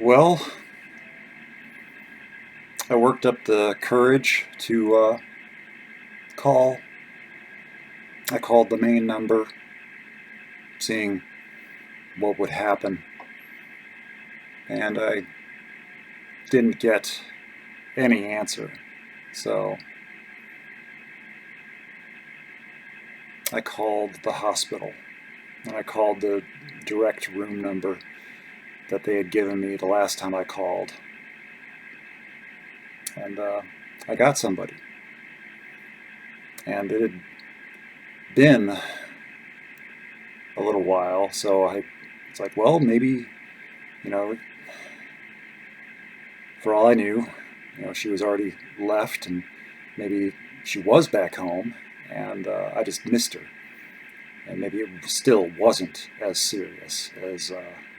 Well, I worked up the courage to call. I called the main number, seeing what would happen, and I didn't get any answer. So I called the hospital, and I called the direct room number that they had given me the last time I called. And I got somebody. And it had been a little while, so it's like, well, maybe, you know, for all I knew, she was already left, and maybe she was back home, and I just missed her. And maybe it still wasn't as serious as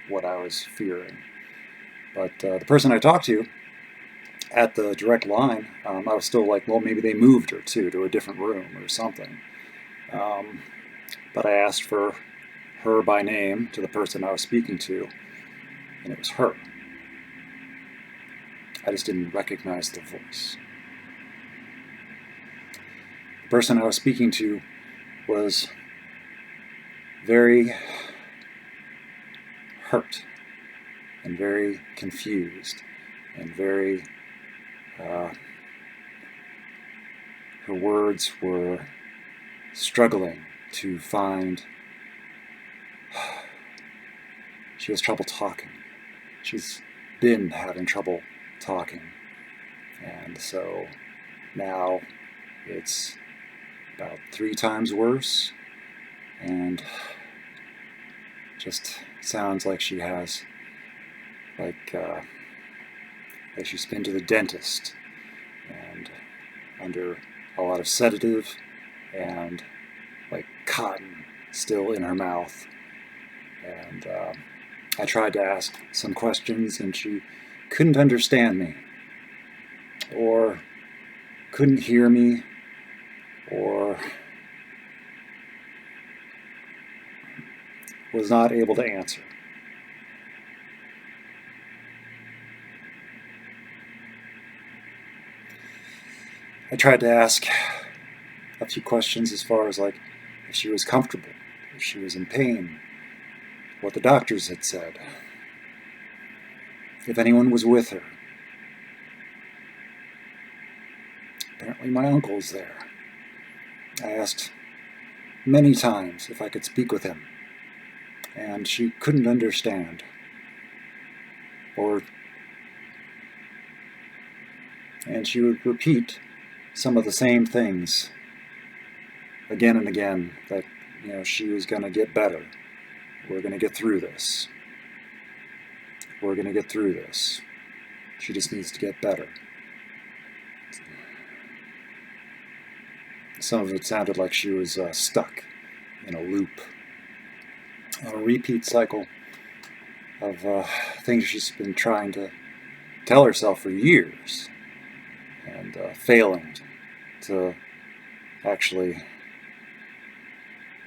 what I was fearing. But the person I talked to at the direct line, I was still like, well, maybe they moved her to a different room or something. But I asked for her by name to the person I was speaking to, and it was her. I just didn't recognize the voice. The person I was speaking to was very hurt and very confused and very her words were struggling to find. She has trouble talking. She's been having trouble talking, and so now it's about 3 times worse, and just sounds like she has like she's been to the dentist and under a lot of sedative and like cotton still in her mouth. And I tried to ask some questions, and she couldn't understand me, or couldn't hear me, or was not able to answer. I tried to ask a few questions as far as like if she was comfortable, if she was in pain, what the doctors had said, if anyone was with her. Apparently my uncle's there. I asked many times if I could speak with him, and she couldn't understand. And she would repeat some of the same things again and again, that she was going to get better. We're going to get through this. We're going to get through this. She just needs to get better. Some of it sounded like she was stuck in a loop, a repeat cycle of things she's been trying to tell herself for years, and failing to actually.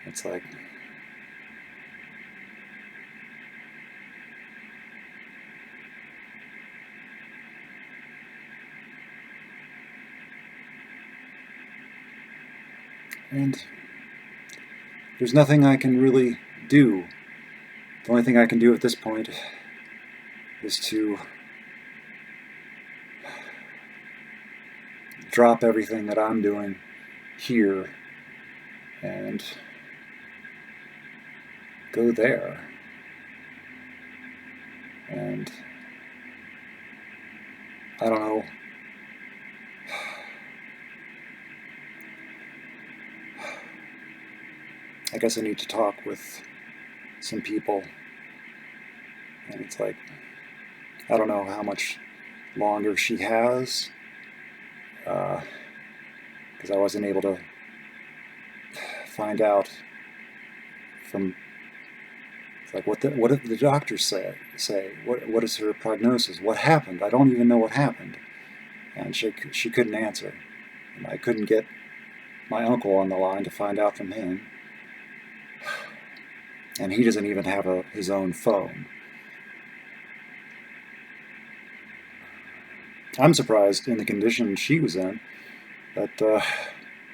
It's like and there's nothing I can really do. The only thing I can do at this point is to drop everything that I'm doing here and go there. And I don't know. I guess I need to talk with some people. And it's like, I don't know how much longer she has, because I wasn't able to find out from, like, what did the doctors say? What is her prognosis? What happened? I don't even know what happened. And she couldn't answer. And I couldn't get my uncle on the line to find out from him. And he doesn't even have his own phone. I'm surprised in the condition she was in that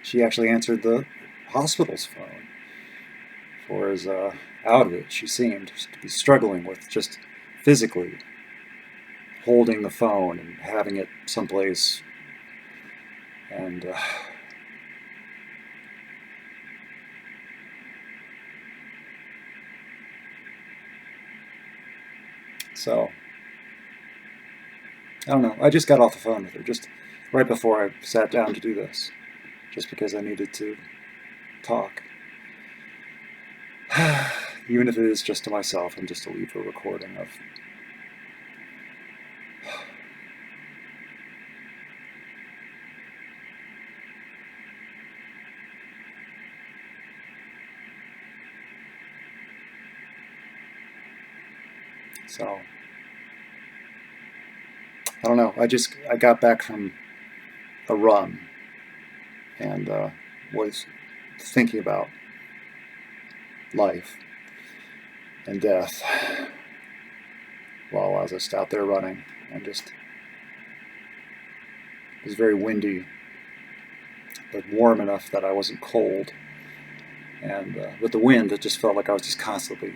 she actually answered the hospital's phone. For as out of it she seemed to be struggling with just physically holding the phone and having it someplace. And so, I don't know. I just got off the phone with her just right before I sat down to do this, just because I needed to talk. Even if it is just to myself and just to leave a recording of. So, I don't know. I got back from a run and was thinking about life and death while I was just out there running, and just it was very windy but warm enough that I wasn't cold, and with the wind it just felt like I was just constantly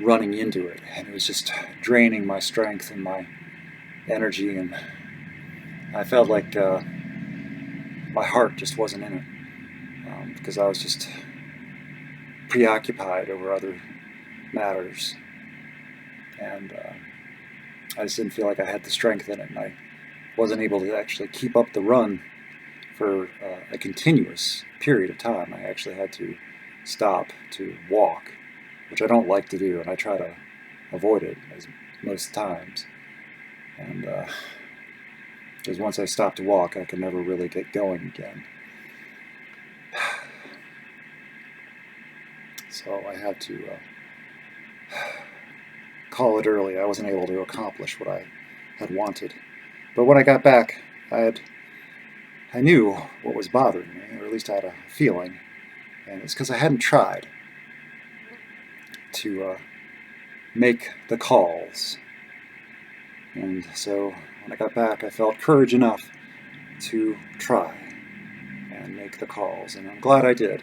running into it, and it was just draining my strength and my energy, and I felt like my heart just wasn't in it, because I was just preoccupied over other matters, and I just didn't feel like I had the strength in it, and I wasn't able to actually keep up the run for a continuous period of time. I actually had to stop to walk, which I don't like to do, and I try to avoid it most times. And because once I stop to walk, I can never really get going again. So I had to call it early. I wasn't able to accomplish what I had wanted. But when I got back, I knew what was bothering me, or at least I had a feeling, and it's because I hadn't tried to make the calls. And so when I got back, I felt courage enough to try and make the calls, and I'm glad I did.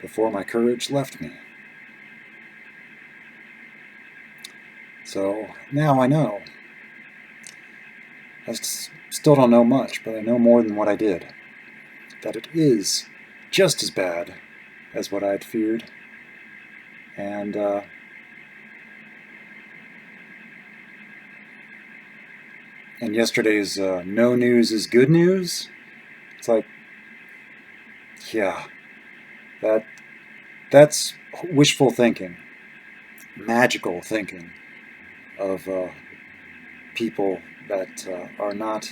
Before my courage left me. So now I know. I still don't know much, but I know more than what I did. That it is just as bad as what I had feared. And yesterday's no news is good news. It's like, yeah, that's wishful thinking, magical thinking of people that are not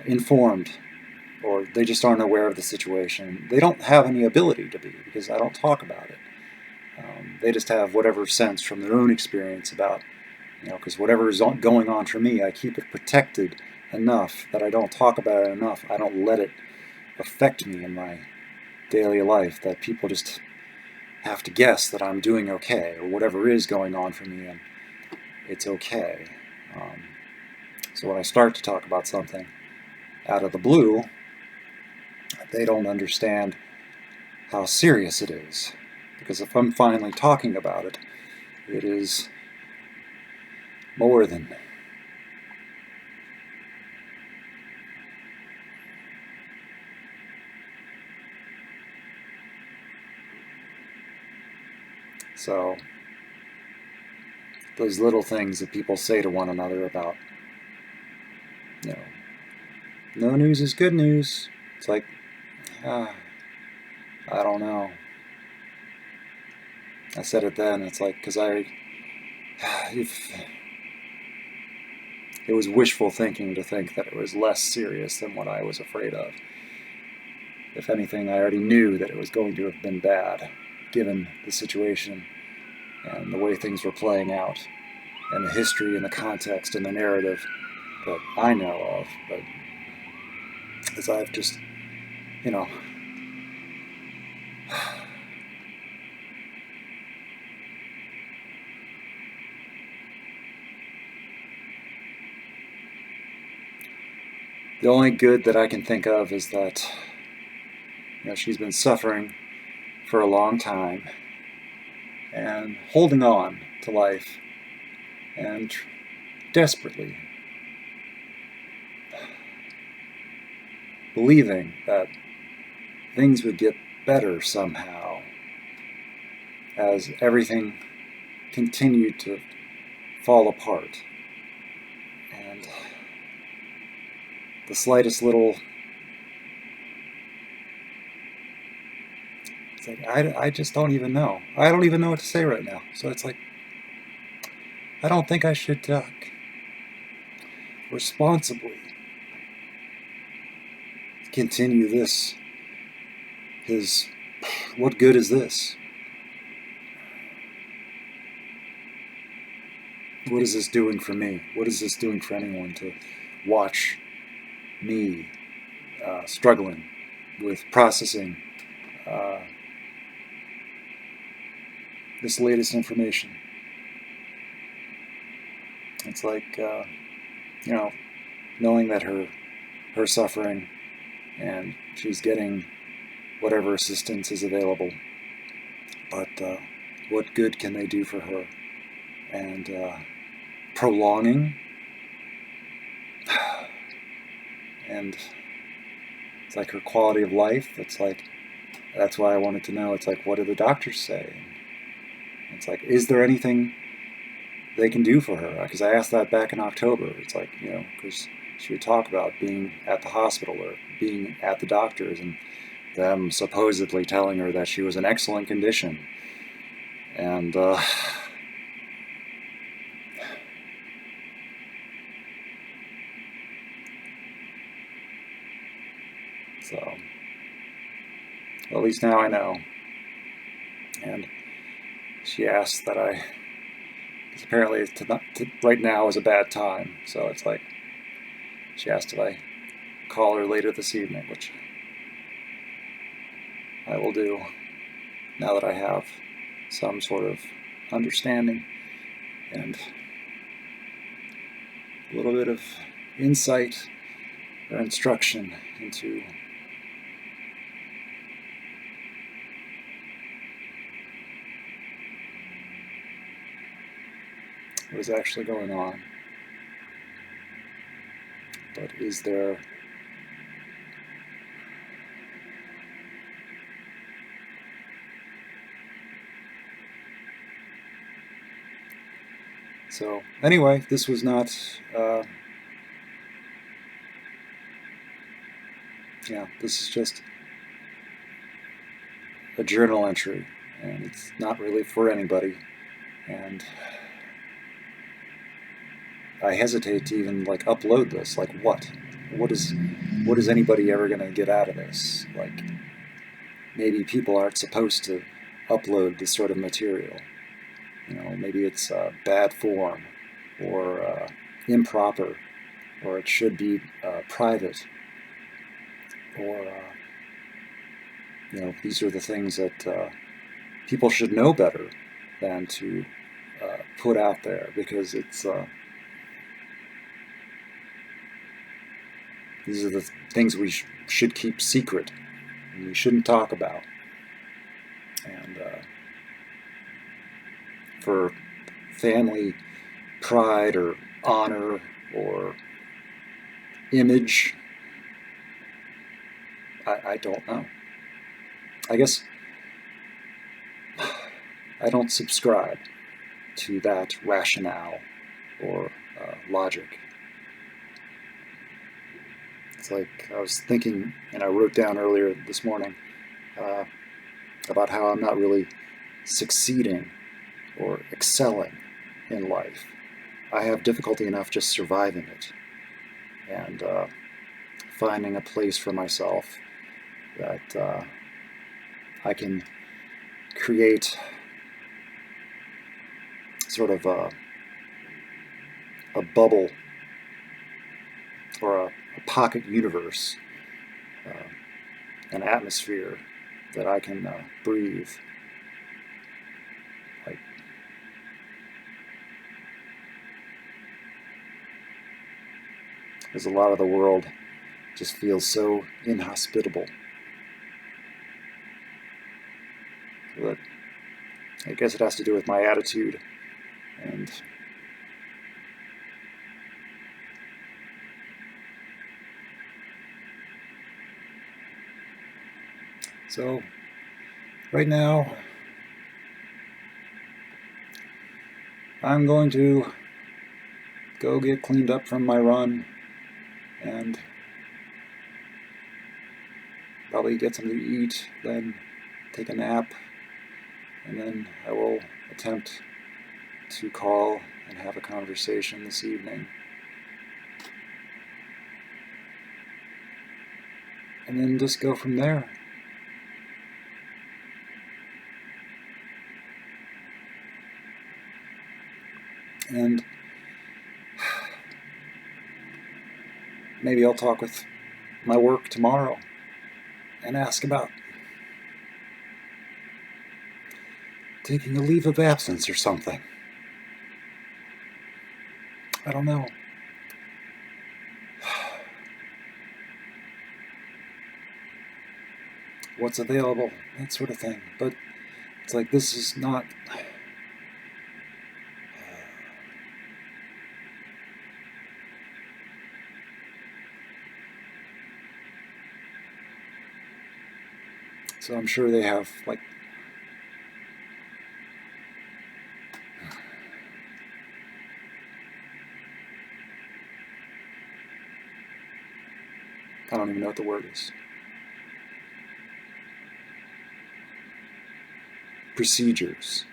informed, or they just aren't aware of the situation. They don't have any ability to be, because I don't talk about it. They just have whatever sense from their own experience about, because whatever is going on for me, I keep it protected enough that I don't talk about it enough. I don't let it affect me in my daily life, that people just have to guess that I'm doing okay, or whatever is going on for me, and it's okay. So when I start to talk about something out of the blue, they don't understand how serious it is. Because if I'm finally talking about it, it is more than so those little things that people say to one another about, no news is good news. It's like, I don't know. I said it then. It's like, because it was wishful thinking to think that it was less serious than what I was afraid of. If anything, I already knew that it was going to have been bad, given the situation and the way things were playing out, and the history and the context and the narrative that I know of. But as I've just, the only good that I can think of is that she's been suffering for a long time and holding on to life and desperately believing that things would get better somehow as everything continued to fall apart. And the slightest little... It's like, I just don't even know. I don't even know what to say right now. So it's like, I don't think I should responsibly continue this. What good is this? What is this doing for me? What is this doing for anyone to watch me struggling with processing this latest information? It's like, knowing that her suffering and she's getting whatever assistance is available, but what good can they do for her? And prolonging, and it's like her quality of life. It's like, that's why I wanted to know. It's like, what do the doctors say? It's like, is there anything they can do for her? Because I asked that back in October. It's like, because she would talk about being at the hospital or being at the doctor's and them supposedly telling her that she was in excellent condition. And so, well, at least now I know. And she asked that because apparently right now is a bad time. So it's like, she asked if I call her later this evening, which I will do now that I have some sort of understanding and a little bit of insight or instruction into what is actually going on. But is there so anyway, this was not this is just a journal entry, and it's not really for anybody, and I hesitate to even upload this. Like, what is anybody ever going to get out of this? Like, maybe people aren't supposed to upload this sort of material. Maybe it's bad form or improper, or it should be private, or these are the things that people should know better than to put out there, because it's these are the things we should keep secret and we shouldn't talk about. And for family pride or honor or image, I don't know. I guess I don't subscribe to that rationale or logic. It's like I was thinking, and I wrote down earlier this morning about how I'm not really succeeding or excelling in life. I have difficulty enough just surviving it and finding a place for myself that I can create sort of a bubble or a pocket universe, an atmosphere that I can breathe. Because a lot of the world just feels so inhospitable. But I guess it has to do with my attitude, and so right now I'm going to go get cleaned up from my run and probably get something to eat, then take a nap, and then I will attempt to call and have a conversation this evening. And then just go from there. And maybe I'll talk with my work tomorrow and ask about taking a leave of absence or something. I don't know. What's available, that sort of thing. But it's like, this is not... So I'm sure they have, like, I don't even know what the word is. Procedures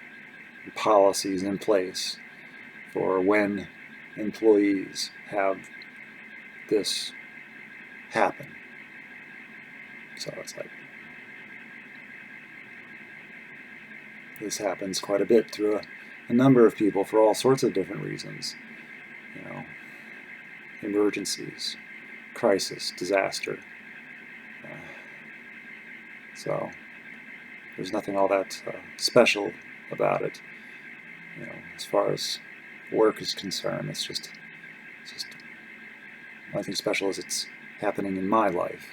and policies in place for when employees have this happen. So it's like, this happens quite a bit through a number of people for all sorts of different reasons. You know, emergencies, crisis, disaster. So there's nothing all that special about it. You know, as far as work is concerned, it's just nothing special as it's happening in my life.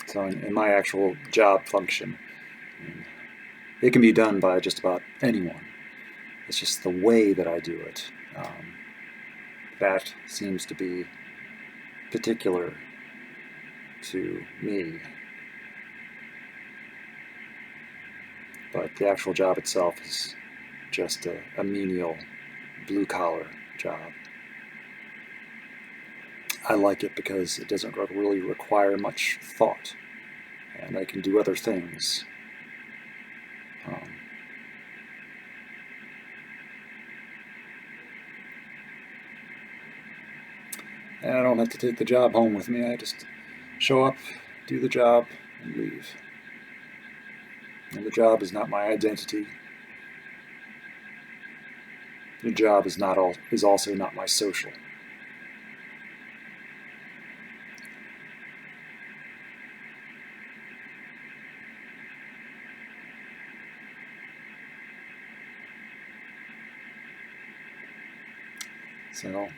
So in my actual job function, it can be done by just about anyone. It's just the way that I do it. That seems to be particular to me. But the actual job itself is just a menial, blue-collar job. I like it because it doesn't really require much thought, and I can do other things. And I don't have to take the job home with me. I just show up, do the job, and leave. And the job is not my identity. The job is also not my social. So,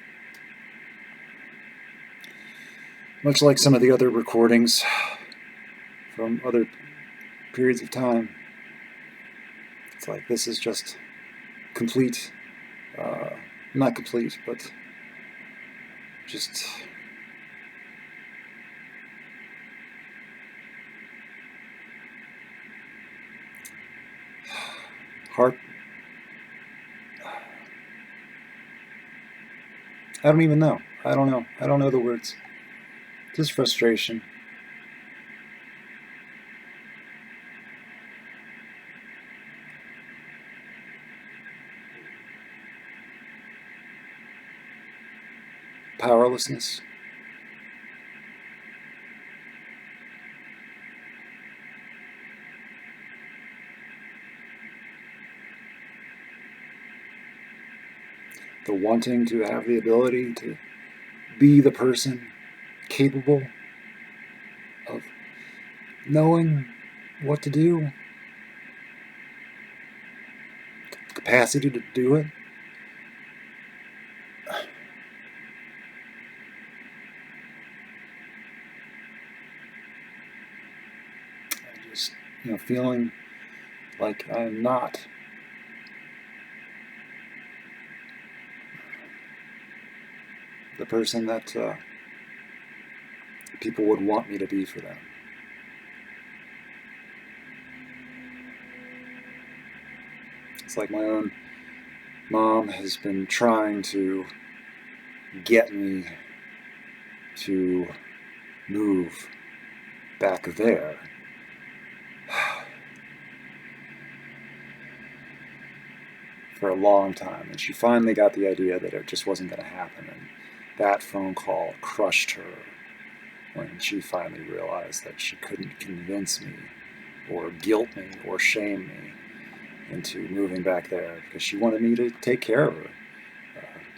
much like some of the other recordings from other periods of time, it's like this is just complete, not complete, but just heart. I don't even know. I don't know. I don't know the words. Just frustration. Powerlessness. The wanting to have the ability to be the person capable of knowing what to do, the capacity to do it. feeling like I'm not the person that people would want me to be for them. It's like my own mom has been trying to get me to move back there. For a long time, and she finally got the idea that it just wasn't going to happen, and that phone call crushed her when she finally realized that she couldn't convince me or guilt me or shame me into moving back there, because she wanted me to take care of her,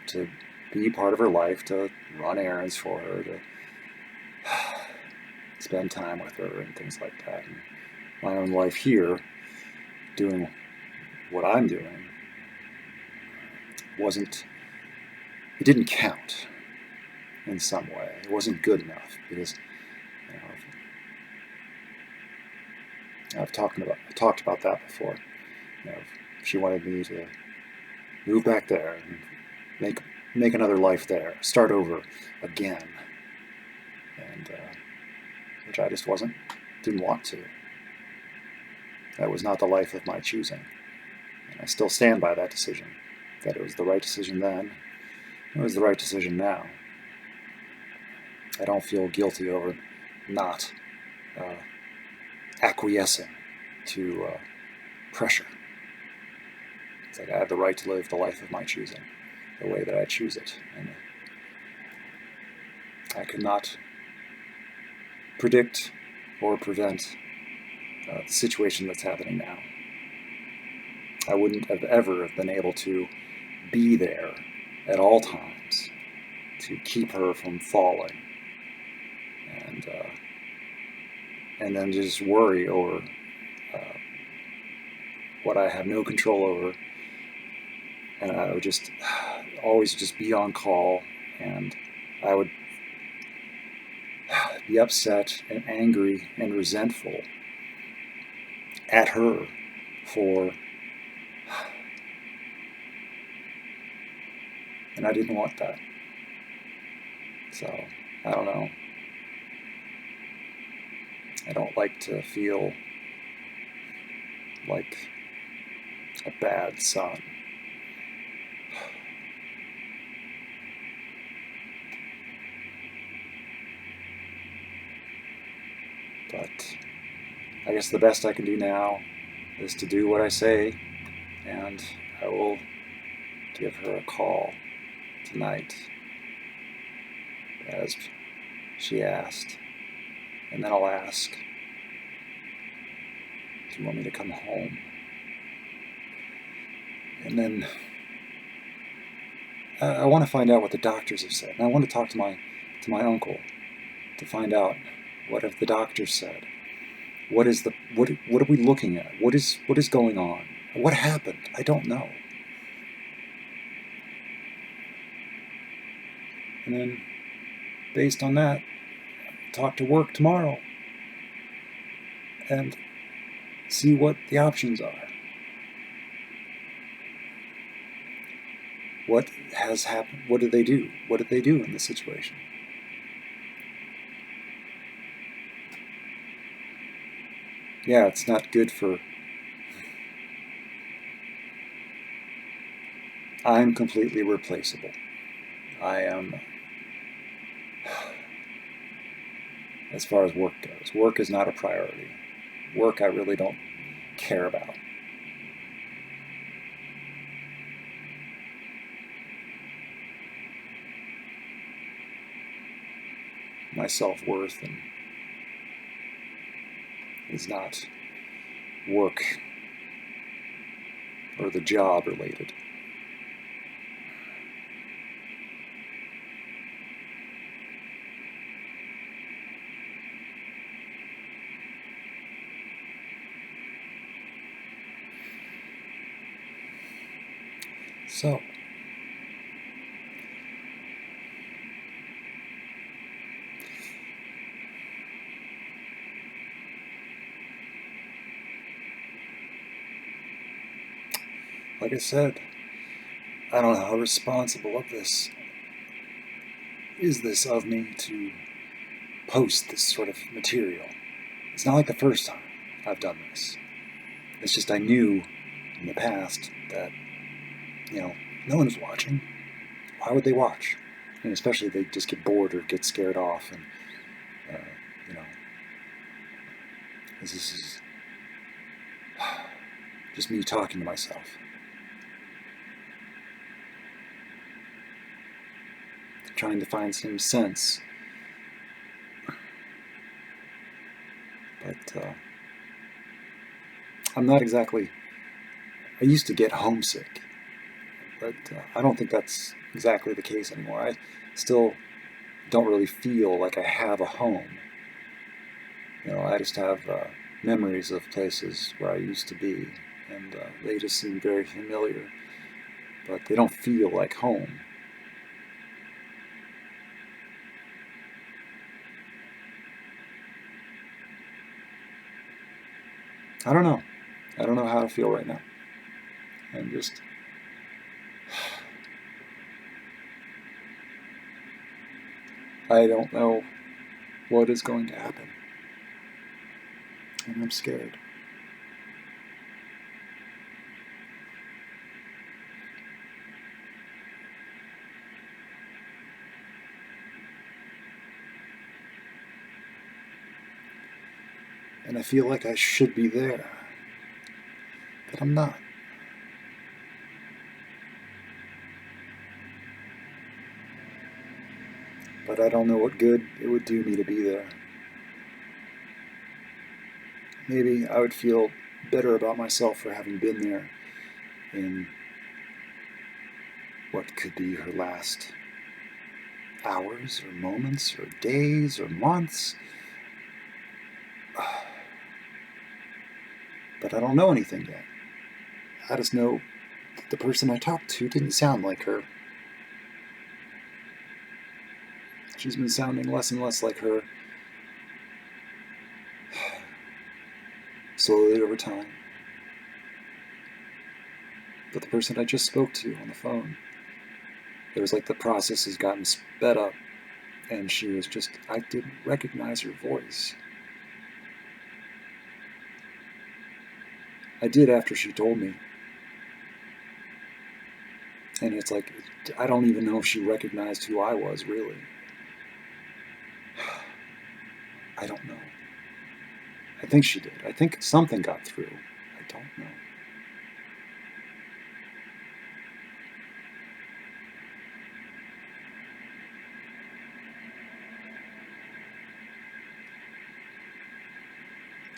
to be part of her life, to run errands for her, to spend time with her and things like that. And my own life here, doing what I'm doing, it didn't count in some way. It wasn't good enough, because I've talked about that before. She wanted me to move back there and make another life there, start over again, and which I just didn't want to. That was not the life of my choosing, and I still stand by that decision. That it was the right decision then, it was the right decision now. I don't feel guilty over not acquiescing to pressure. It's like I have the right to live the life of my choosing, the way that I choose it. And I could not predict or prevent the situation that's happening now. I wouldn't have ever been able to be there at all times to keep her from falling, and then just worry over what I have no control over, and I would just always just be on call, and I would be upset and angry and resentful at her for, and I didn't want that. So, I don't know. I don't like to feel like a bad son. But I guess the best I can do now is to do what I say, and I will give her a call tonight, as she asked, and then I'll ask, do you want me to come home? And then I want to find out what the doctors have said, and I want to talk to my uncle to find out what have the doctors said. What are we looking at? What is going on? What happened? I don't know. And then, based on that, talk to work tomorrow and see what the options are. What has happened? What did they do? What did they do in this situation? Yeah, it's not good for... I'm completely replaceable. I am... As far as work goes, work is not a priority. Work I really don't care about. My self-worth is not work or the job related. So, like I said, I don't know how responsible of this is this of me to post this sort of material. It's not like the first time I've done this. It's just I knew in the past that, no one's watching. Why would they watch? And especially if they just get bored or get scared off. And, this is just me talking to myself. Trying to find some sense. But I'm not exactly... I used to get homesick, but I don't think that's exactly the case anymore. I still don't really feel like I have a home. I just have memories of places where I used to be, and they just seem very familiar, but they don't feel like home. I don't know. I don't know how to feel right now. I'm just... I don't know what is going to happen. And I'm scared. And I feel like I should be there, but I'm not. But I don't know what good it would do me to be there. Maybe I would feel better about myself for having been there in what could be her last hours or moments or days or months. But I don't know anything yet. I just know that the person I talked to didn't sound like her. She's been sounding less and less like her slowly over time. But the person I just spoke to on the phone, it was like the process has gotten sped up, and she was just, I didn't recognize her voice. I did after she told me. And it's like, I don't even know if she recognized who I was, really. I don't know. I think she did. I think something got through. I don't know.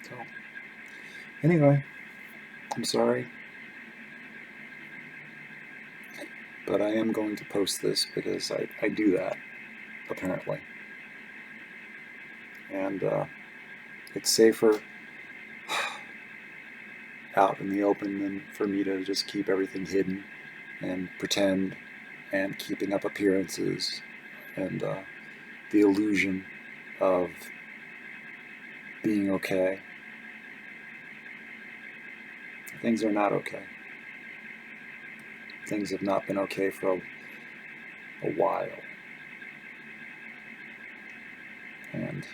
So, anyway, I'm sorry. But I am going to post this because I do that, apparently. And it's safer out in the open than for me to just keep everything hidden and pretend and keeping up appearances and the illusion of being okay. Things are not okay. Things have not been okay for a while. And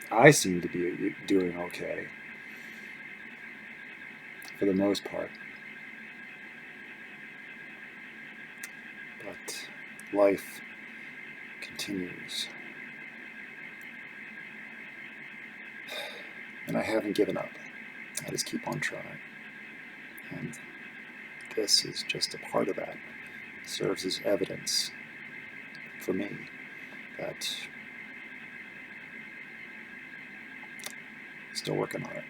I seem to be doing okay, for the most part. But life continues. And I haven't given up. I just keep on trying. And this is just a part of that. It serves as evidence for me that I'm still working on it.